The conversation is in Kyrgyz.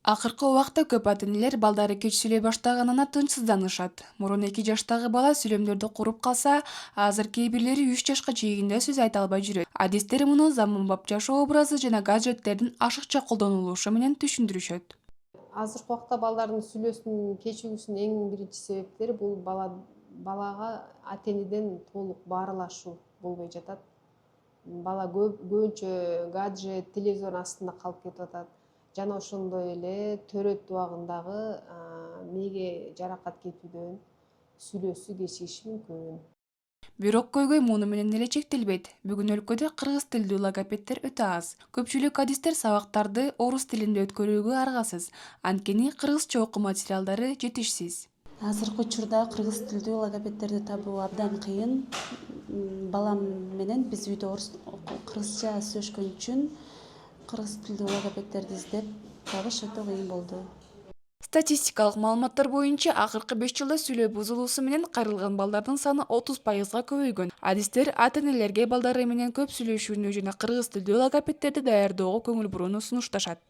Акыркы убакта көп ата-энелер балдары кеч сүйлөй баштаганына тынчсызданышат. Мурун 2 жаштагы бала сүйлөмдөрдү куруп калса, азыр кээ бирлери 3 жашка чейгинде сөз айта албай жүрөт. Адистер муну заманбап жашоо образы жана гаджеттердин ашыкча колдонулушу менен түшүндүрүшөт. Азыркы убакта балдардын сүйлөөсүн кечигүүсүнүн эң биринчи себептери бул балага ата-энеден толук баарылашуу болбой жатат. Бала көбүнчө гаджет, телевизордун астында калып кетип атат. Жана ошондой эле төрөт убагындагы мээге жаракат кетүүдөн сүйлөөсү кечигиши мүмкүн. Бирок көйгөй муну менен эле чектелбейт. Бүгүн өлкөдө кыргыз тилдүү логопеддер өтө аз. Көпчүлүк адистер сабактарды орус тилинде өткөрүүгө аргасыз. Анткени кыргызча окуу материалдары жетишсиз. Азыркы учурда кыргыз тилдүү логопеддерди табуу абдан кыйын. Балам менен биз үйдө кыргызча сүйлөшкөн үчүн кыргыз тилдүү логопеддерди издеп табыш өтө кыйын болду. Статистикалык маалыматтар боюнча, акыркы 5 жылда сүйлөө бузулуусу менен кайрылган балдардын саны 30%га көбөйгөн. Адистер ата-энелерге балдары менен көп сүйлөшүүнү жана кыргыз тилдүү логопеддерди даярдоого көңүл бурууну сунушташат.